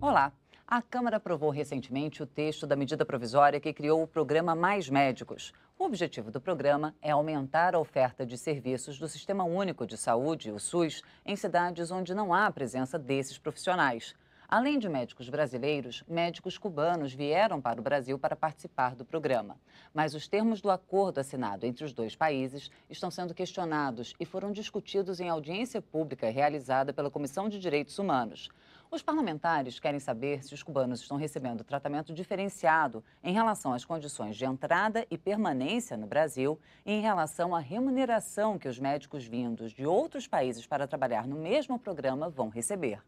Olá! A Câmara aprovou recentemente o texto da medida provisória que criou o programa Mais Médicos. O objetivo do programa é aumentar a oferta de serviços do Sistema Único de Saúde, o SUS, em cidades onde não há a presença desses profissionais. Além de médicos brasileiros, médicos cubanos vieram para o Brasil para participar do programa. Mas os termos do acordo assinado entre os dois países estão sendo questionados e foram discutidos em audiência pública realizada pela Comissão de Direitos Humanos. Os parlamentares querem saber se os cubanos estão recebendo tratamento diferenciado em relação às condições de entrada e permanência no Brasil e em relação à remuneração que os médicos vindos de outros países para trabalhar no mesmo programa vão receber.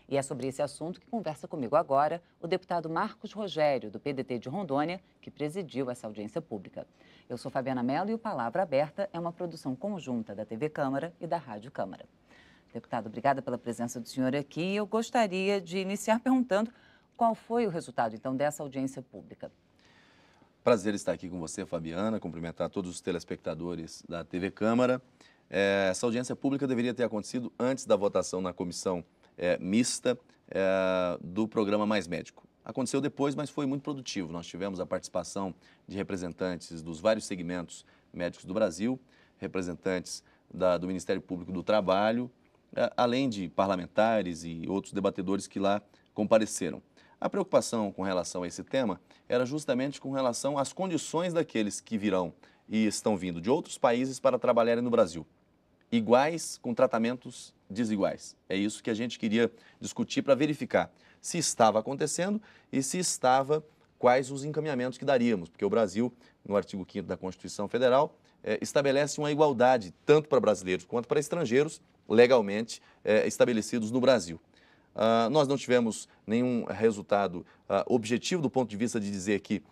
E é sobre esse assunto que conversa comigo agora o deputado Marcos Rogério, do PDT de Rondônia, que presidiu essa audiência pública. Eu sou Fabiana Mello e o Palavra Aberta é uma produção conjunta da TV Câmara e da Rádio Câmara. Deputado, obrigada pela presença do senhor aqui. Eu gostaria de iniciar perguntando qual foi o resultado, então, dessa audiência pública. Prazer estar aqui com você, Fabiana, cumprimentar todos os telespectadores da TV Câmara. Essa audiência pública deveria ter acontecido antes da votação na comissão mista do programa Mais Médico. Aconteceu depois, mas foi muito produtivo. Nós tivemos a participação de representantes dos vários segmentos médicos do Brasil, representantes do Ministério Público do Trabalho, além de parlamentares e outros debatedores que lá compareceram. A preocupação com relação a esse tema era justamente com relação às condições daqueles que virão e estão vindo de outros países para trabalharem no Brasil. Iguais com tratamentos desiguais. É isso que a gente queria discutir para verificar se estava acontecendo e se estava, quais os encaminhamentos que daríamos. Porque o Brasil, no artigo 5º da Constituição Federal, estabelece uma igualdade tanto para brasileiros quanto para estrangeiros legalmente estabelecidos no Brasil. Nós não tivemos nenhum resultado objetivo do ponto de vista de dizer que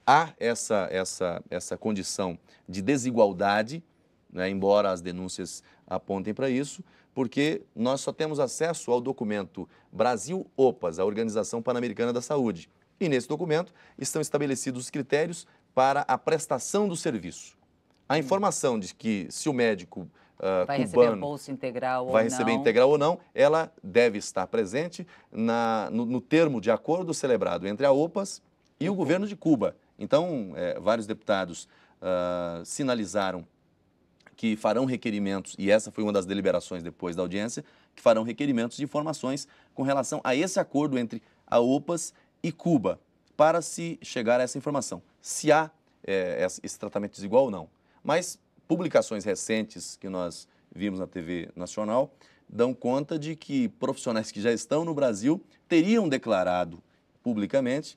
há essa condição de desigualdade, né, embora as denúncias apontem para isso, porque nós só temos acesso ao documento Brasil-OPAS, a Organização Pan-Americana da Saúde. E nesse documento estão estabelecidos os critérios para a prestação do serviço. A informação de que se o médico Vai cubano receber bolsa integral ou vai não? receber integral ou não, ela deve estar presente no termo de acordo celebrado entre a OPAS e o governo de Cuba. Então, vários deputados sinalizaram que farão requerimentos, e essa foi uma das deliberações depois da audiência, que farão requerimentos de informações com relação a esse acordo entre a OPAS e Cuba, para se chegar a essa informação, se há esse tratamento desigual ou não. Mas publicações recentes que nós vimos na TV Nacional dão conta de que profissionais que já estão no Brasil teriam declarado publicamente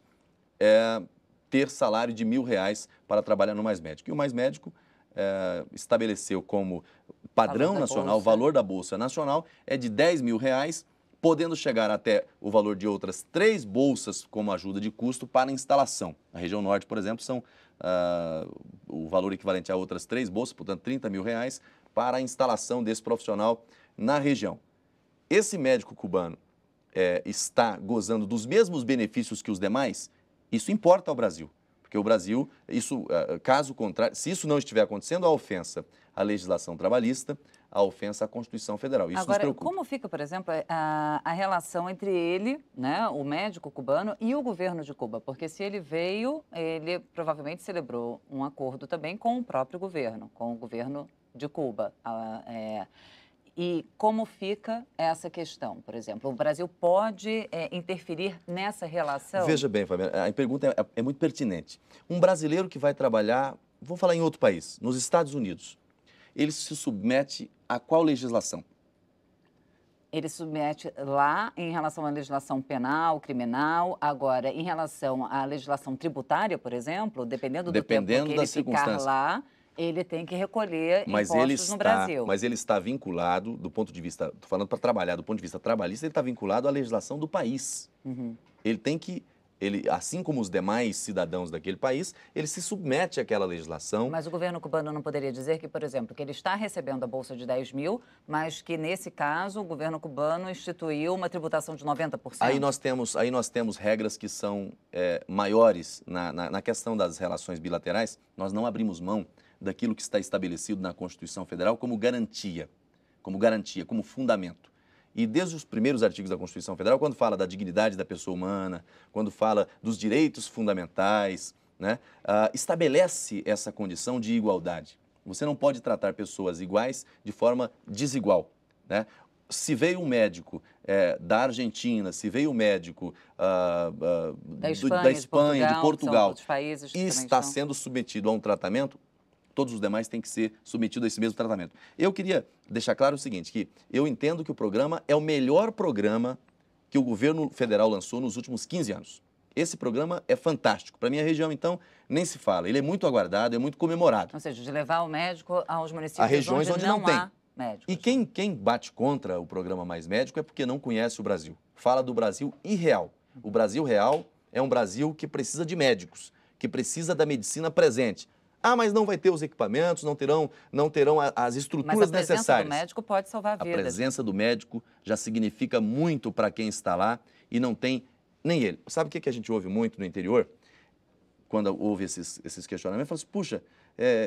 ter salário de R$ 1.000 para trabalhar no Mais Médico. E o Mais Médico estabeleceu como padrão nacional, o valor da Bolsa Nacional é de R$ 10.000, podendo chegar até o valor de outras 3 bolsas como ajuda de custo para instalação. Na região norte, por exemplo, são o valor equivalente a outras 3 bolsas, portanto R$ 30.000, para a instalação desse profissional na região. Esse médico cubano está gozando dos mesmos benefícios que os demais? Isso importa ao Brasil. Porque o Brasil, caso contrário, se isso não estiver acontecendo, a ofensa à legislação trabalhista, a ofensa à Constituição Federal. Isso nos Agora, preocupa. como fica, por exemplo, a relação entre ele, né, o médico cubano, e o governo de Cuba? Porque se ele veio, ele provavelmente celebrou um acordo também com o próprio governo, com o governo de Cuba. E como fica essa questão, por exemplo? O Brasil pode interferir nessa relação? Veja bem, Fabiana, a pergunta é muito pertinente. Um brasileiro que vai trabalhar, vou falar em outro país, nos Estados Unidos, ele se submete a qual legislação? Ele submete lá em relação à legislação penal, criminal. Agora, em relação à legislação tributária, por exemplo, dependendo do tempo que ele ficar lá, ele tem que recolher impostos no Brasil. Mas ele está vinculado, do ponto de vista, estou falando para trabalhar, do ponto de vista trabalhista, ele está vinculado à legislação do país. Uhum. Ele tem que, assim como os demais cidadãos daquele país, ele se submete àquela legislação. Mas o governo cubano não poderia dizer que, por exemplo, que ele está recebendo a bolsa de 10 mil, mas que, nesse caso, o governo cubano instituiu uma tributação de 90%? Aí nós temos regras que são maiores na questão das relações bilaterais. Nós não abrimos mão daquilo que está estabelecido na Constituição Federal como garantia, como fundamento. E desde os primeiros artigos da Constituição Federal, quando fala da dignidade da pessoa humana, quando fala dos direitos fundamentais, né, estabelece essa condição de igualdade. Você não pode tratar pessoas iguais de forma desigual, né? Se veio um médico da Argentina, se veio um médico da Espanha, de Portugal, outros países que e também está estão. sendo submetido a um tratamento, todos os demais têm que ser submetidos a esse mesmo tratamento. Eu queria deixar claro o seguinte, que eu entendo que o programa é o melhor programa que o governo federal lançou nos últimos 15 anos. Esse programa é fantástico. Para a minha região, então, nem se fala. Ele é muito aguardado, é muito comemorado. Ou seja, de levar o médico aos municípios regiões onde não tem há médicos. E quem bate contra o programa Mais Médico é porque não conhece o Brasil. Fala do Brasil irreal. O Brasil real é um Brasil que precisa de médicos, que precisa da medicina presente. Ah, mas não vai ter os equipamentos, não terão as estruturas necessárias. Mas a presença do médico pode salvar vidas. A presença do médico já significa muito para quem está lá e não tem nem ele. Sabe o que a gente ouve muito no interior? Quando houve esses questionamentos, fala assim, puxa,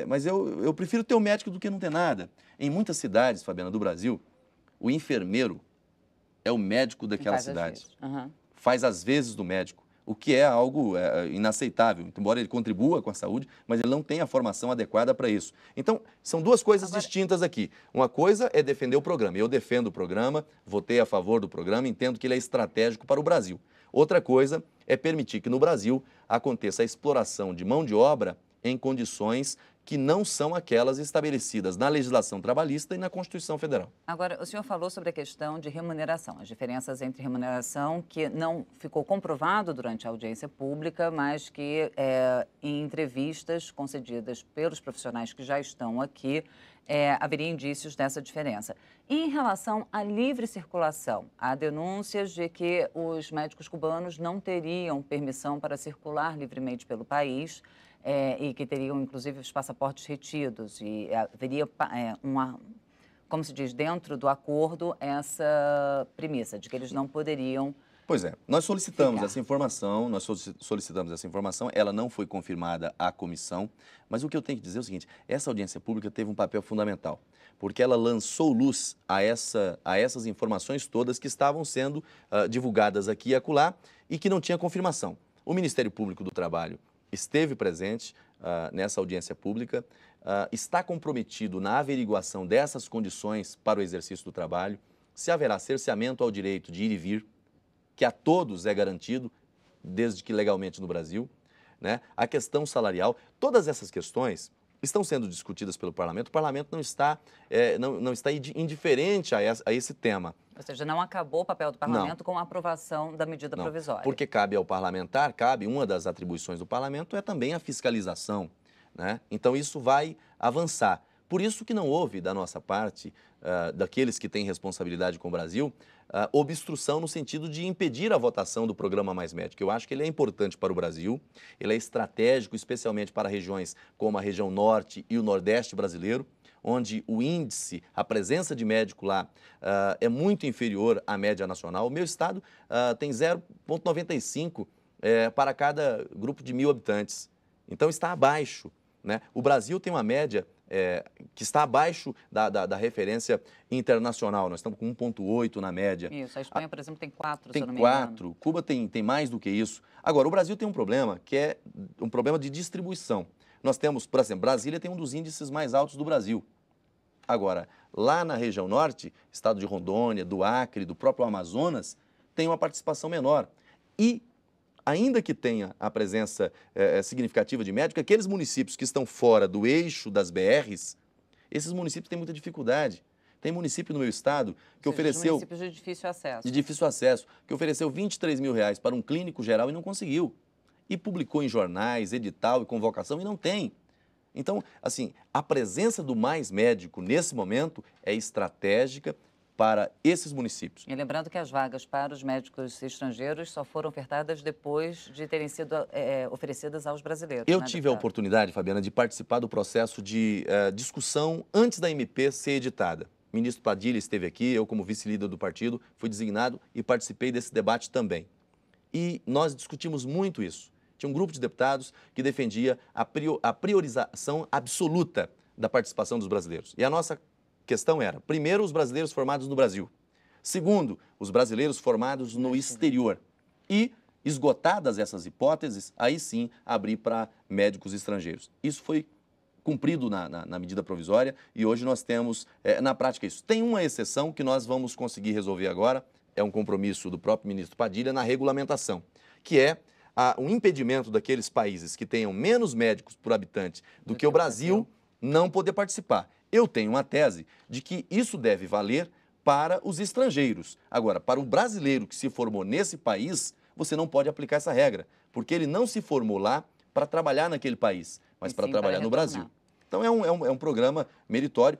mas eu prefiro ter um médico do que não ter nada. Em muitas cidades, Fabiana, do Brasil, o enfermeiro é o médico daquela cidade. Faz as vezes do médico, o que é algo inaceitável. Embora ele contribua com a saúde, mas ele não tem a formação adequada para isso. Então, são duas coisas distintas aqui. Uma coisa é defender o programa. Eu defendo o programa, votei a favor do programa, entendo que ele é estratégico para o Brasil. Outra coisa é permitir que no Brasil aconteça a exploração de mão de obra em condições que não são aquelas estabelecidas na legislação trabalhista e na Constituição Federal. Agora, o senhor falou sobre a questão de remuneração, as diferenças entre remuneração que não ficou comprovado durante a audiência pública, mas que em entrevistas concedidas pelos profissionais que já estão aqui, haveria indícios dessa diferença. E em relação à livre circulação, há denúncias de que os médicos cubanos não teriam permissão para circular livremente pelo país, e que teriam, inclusive, os passaportes retidos. E haveria como se diz, dentro do acordo, essa premissa de que eles não poderiam... Pois é, nós solicitamos essa informação, ela não foi confirmada à comissão, mas o que eu tenho que dizer é o seguinte, essa audiência pública teve um papel fundamental, porque ela lançou luz a essas informações todas que estavam sendo divulgadas aqui e acolá e que não tinha confirmação. O Ministério Público do Trabalho esteve presente nessa audiência pública, está comprometido na averiguação dessas condições para o exercício do trabalho, se haverá cerceamento ao direito de ir e vir, que a todos é garantido, desde que legalmente no Brasil, né? A questão salarial, todas essas questões estão sendo discutidas pelo Parlamento. O Parlamento não está indiferente a esse tema. Ou seja, não acabou o papel do Parlamento com a aprovação da medida provisória. Porque cabe ao parlamentar, uma das atribuições do Parlamento é também a fiscalização, né? Então isso vai avançar. Por isso que não houve, da nossa parte, daqueles que têm responsabilidade com o Brasil, obstrução no sentido de impedir a votação do programa Mais Médico. Eu acho que ele é importante para o Brasil, ele é estratégico, especialmente para regiões como a região norte e o nordeste brasileiro, onde o índice, a presença de médico lá é muito inferior à média nacional. O meu estado tem 0,95 para cada grupo de 1.000 habitantes. Então está abaixo, né? O Brasil tem uma média que está abaixo da referência internacional. Nós estamos com 1,8 na média. Isso, a Espanha, por exemplo, tem 4, tem se eu não me engano. 4, Cuba tem mais do que isso. Agora, o Brasil tem um problema, que é um problema de distribuição. Nós temos, por exemplo, Brasília tem um dos índices mais altos do Brasil. Agora, lá na região norte, estado de Rondônia, do Acre, do próprio Amazonas, tem uma participação menor. E, ainda que tenha a presença significativa de médicos, aqueles municípios que estão fora do eixo das BRs, esses municípios têm muita dificuldade. Tem município no meu estado que ofereceu... municípios de difícil acesso. De difícil acesso, que ofereceu R$23 mil para um clínico geral e não conseguiu. E publicou em jornais, edital e convocação e não tem. Então, assim, a presença do Mais Médico nesse momento é estratégica para esses municípios. E lembrando que as vagas para os médicos estrangeiros só foram ofertadas depois de terem sido oferecidas aos brasileiros. Eu tive a oportunidade, Fabiana, de participar do processo de discussão antes da MP ser editada. O ministro Padilha esteve aqui, eu como vice-líder do partido fui designado e participei desse debate também. E nós discutimos muito isso. Tinha um grupo de deputados que defendia a priorização absoluta da participação dos brasileiros. E a nossa questão era, primeiro, os brasileiros formados no Brasil. Segundo, os brasileiros formados no exterior. E, esgotadas essas hipóteses, aí sim abrir para médicos estrangeiros. Isso foi cumprido na medida provisória e hoje nós temos, na prática, isso. Tem uma exceção que nós vamos conseguir resolver agora, é um compromisso do próprio ministro Padilha na regulamentação, que é o impedimento daqueles países que tenham menos médicos por habitante do que o Brasil não poder participar. Eu tenho uma tese de que isso deve valer para os estrangeiros. Agora, para o brasileiro que se formou nesse país, você não pode aplicar essa regra, porque ele não se formou lá para trabalhar naquele país, mas para trabalhar no Brasil. Então é um programa meritório.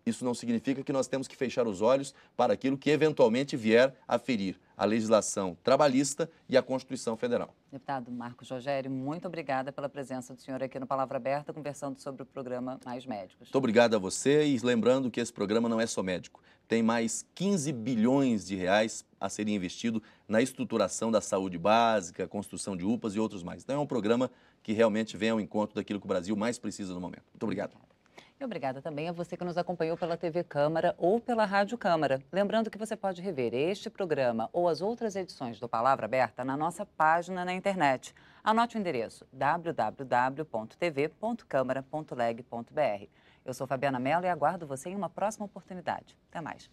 Isso não significa que nós temos que fechar os olhos para aquilo que eventualmente vier a ferir a legislação trabalhista e a Constituição Federal. Deputado Marcos Rogério, muito obrigada pela presença do senhor aqui no Palavra Aberta, conversando sobre o programa Mais Médicos. Muito obrigado a você e lembrando que esse programa não é só médico. Tem mais 15 bilhões de reais a serem investidos na estruturação da saúde básica, construção de UPAs e outros mais. Então é um programa que realmente vem ao encontro daquilo que o Brasil mais precisa no momento. Muito obrigado. E obrigada também a você que nos acompanhou pela TV Câmara ou pela Rádio Câmara. Lembrando que você pode rever este programa ou as outras edições do Palavra Aberta na nossa página na internet. Anote o endereço www.tv.câmara.leg.br. Eu sou Fabiana Mello e aguardo você em uma próxima oportunidade. Até mais.